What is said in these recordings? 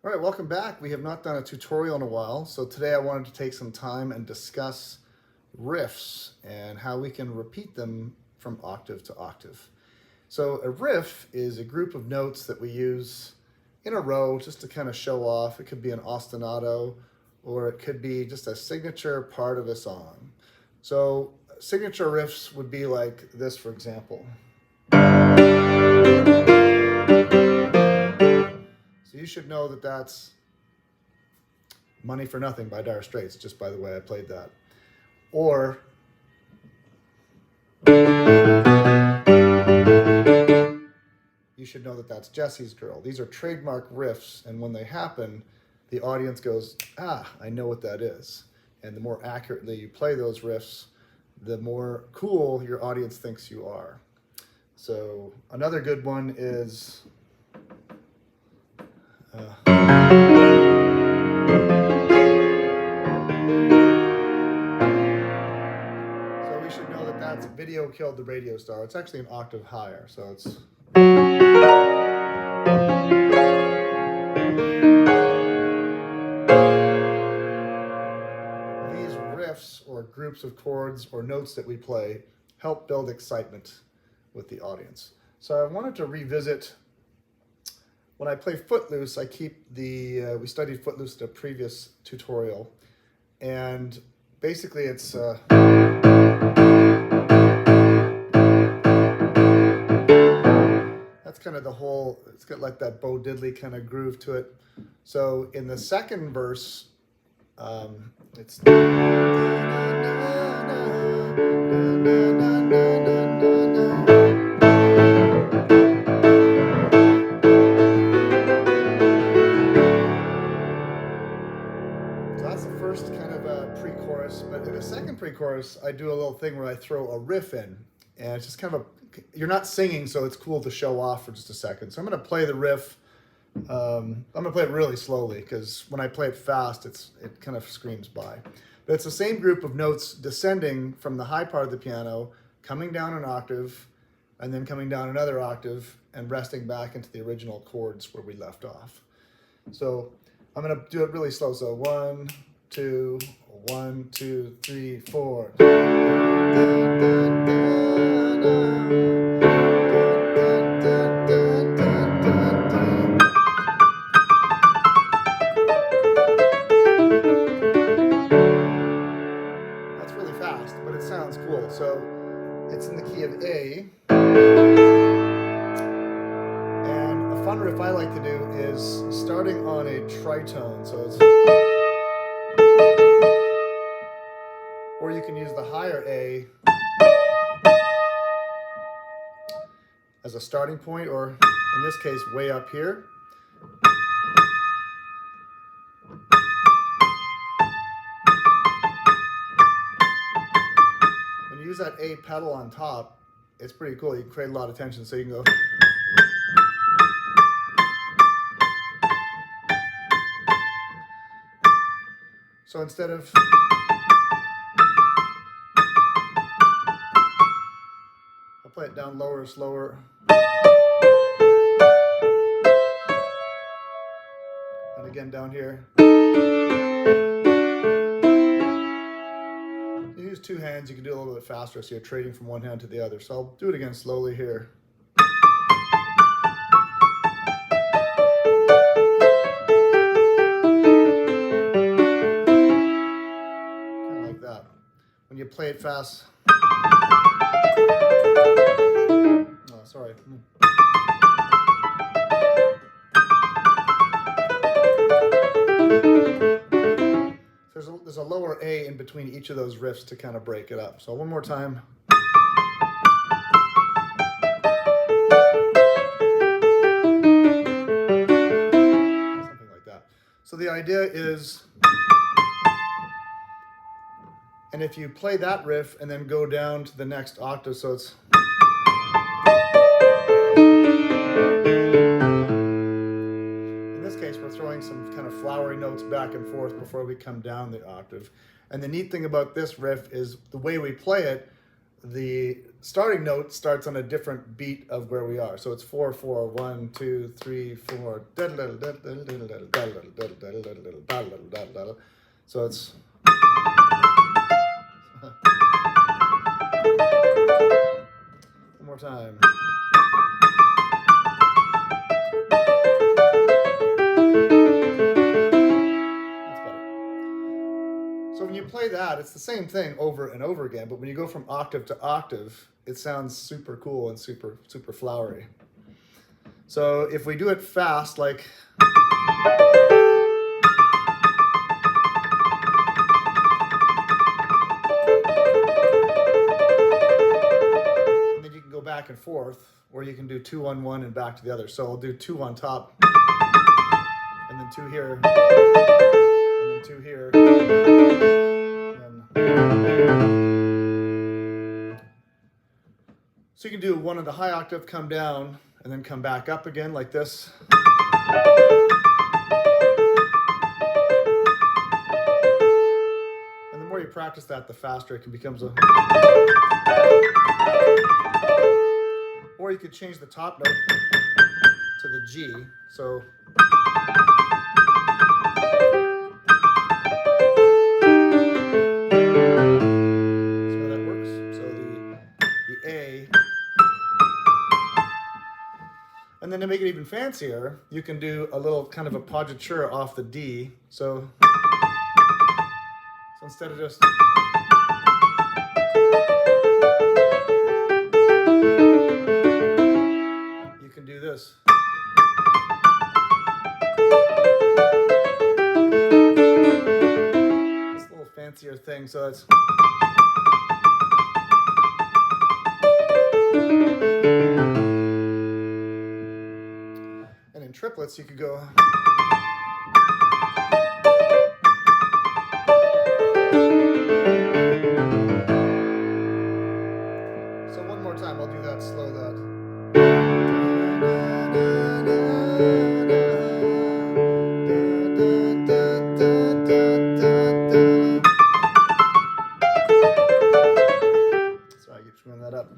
All right, welcome back. We have not done a tutorial in a while, so today I wanted to take some time and discuss riffs and how we can repeat them from octave to octave. So a riff is a group of notes that we use in a row just to kind of show off. It could be an ostinato, or it could be just a signature part of a song. So signature riffs would be like this, for example. So you should know that that's Money for Nothing by Dire Straits, just by the way I played that. Or you should know that that's Jesse's Girl. These are trademark riffs, and when they happen, the audience goes, ah, I know what that is. And the more accurately you play those riffs, the more cool your audience thinks you are. So another good one is so we should know that that's Video Killed the Radio Star. It's actually an octave higher, so it's these riffs or groups of chords or notes that we play help build excitement with the audience. So I wanted to revisit, when I play Footloose, I keep the, we studied Footloose in a previous tutorial, and basically it's, that's kind of the whole, it's got like that Bo Diddley kind of groove to it. So in the second verse, it's kind of a pre-chorus, but in the second pre-chorus, I do a little thing where I throw a riff in, and it's just kind of you're not singing, so it's cool to show off for just a second. So I'm going to play the riff. I'm going to play it really slowly, because when I play it fast, it kind of screams by. But it's the same group of notes descending from the high part of the piano, coming down an octave, and then coming down another octave, and resting back into the original chords where we left off. So I'm going to do it really slow. So 1, 2, 1, 2, 3, 4. That's really fast, but it sounds cool. So it's in the key of A. And a fun riff I like to do is starting on a tritone. So it's, or you can use the higher A as a starting point, or in this case, way up here. When you use that A pedal on top, it's pretty cool. You can create a lot of tension, so you can go. So instead of I'll play it down lower, slower. And again down here. You use two hands, you can do a little bit faster, so you're trading from one hand to the other. So I'll do it again slowly here. Kind of like that. When you play it fast. Oh, sorry. There's a lower A in between each of those riffs to kind of break it up. So one more time. Something like that. So the idea is, and if you play that riff and then go down to the next octave, so it's we're throwing some kind of flowery notes back and forth before we come down the octave. And the neat thing about this riff is the way we play it, the starting note starts on a different beat of where we are. So it's 4, 4, 1, 2, 3, 4. So it's one more time. That's better. So when you play that, it's the same thing over and over again, but when you go from octave to octave, it sounds super cool and super flowery. So if we do it fast, like and then you can go back and forth, or you can do 2 on one and back to the other. So I'll do 2 on top, and then 2 here, and then 2 here, and so you can do 1 on the high octave, come down, and then come back up again like this. And the more you practice that, the faster it becomes a... Or you could change the top note to the G. So how that works. So the A. And then to make it even fancier, you can do a little kind of a appoggiatura off the D. So instead of just... you can do this. This little fancier thing, so it's... And in triplets, you could go... So one more time, I'll do that, slow that. Sorry, I keep screwing that up.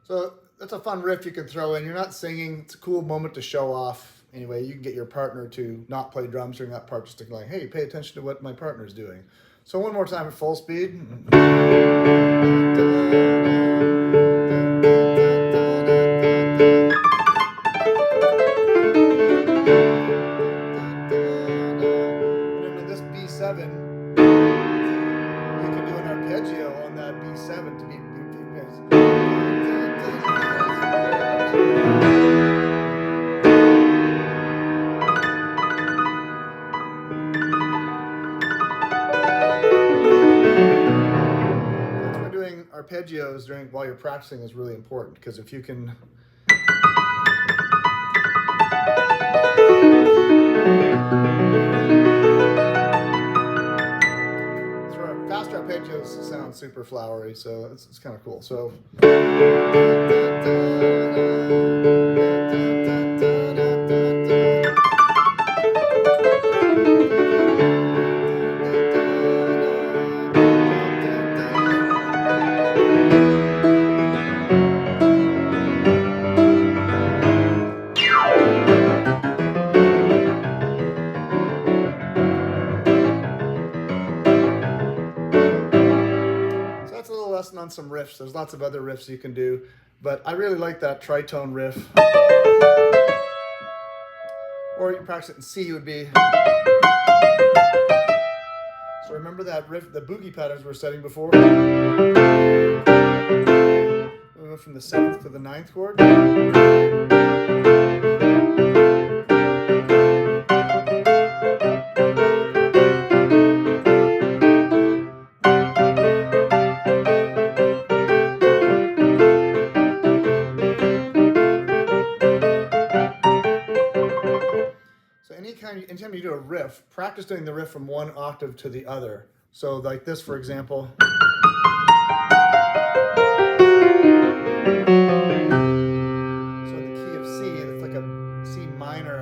So that's a fun riff you can throw in. You're not singing. It's a cool moment to show off. Anyway, you can get your partner to not play drums during that part, just to like, hey, pay attention to what my partner's doing. So one more time at full speed. And then this B7, you can do an arpeggio on that B7 to be... arpeggios while you're practicing is really important, because if you can fast arpeggios sound super flowery, so it's kind of cool. So lesson on some riffs. There's lots of other riffs you can do, but I really like that tritone riff. Or you can practice it in C, would be... So remember that riff, the boogie patterns we were setting before? We went from the 7th to the 9th chord. Anytime you do a riff, practice doing the riff from one octave to the other. So like this, for example. So in the key of C, it's like a C minor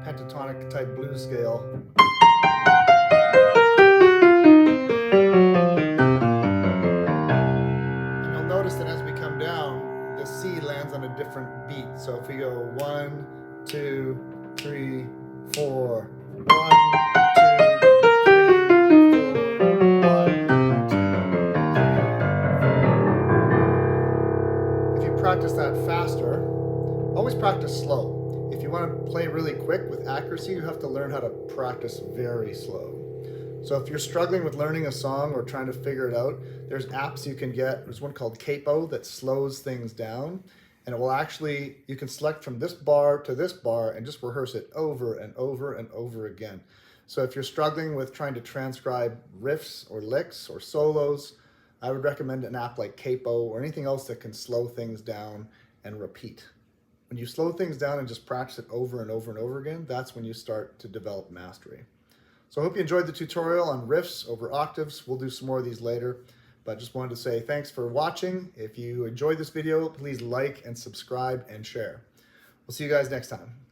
pentatonic type blues scale. And you'll notice that as we come down, the C lands on a different beat. So if we go 1, 2, 3, 4, 1, 2, 3, 4, 1, 2, 3, 4. If you practice that faster, always practice slow. If you want to play really quick with accuracy, you have to learn how to practice very slow. So if you're struggling with learning a song or trying to figure it out, there's apps you can get. There's one called Capo that slows things down, and it will actually, you can select from this bar to this bar and just rehearse it over and over and over again. So if you're struggling with trying to transcribe riffs or licks or solos, I would recommend an app like Capo or anything else that can slow things down and repeat. When you slow things down and just practice it over and over and over again, that's when you start to develop mastery. So I hope you enjoyed the tutorial on riffs over octaves. We'll do some more of these later, but just wanted to say thanks for watching. If you enjoyed this video, please like and subscribe and share. We'll see you guys next time.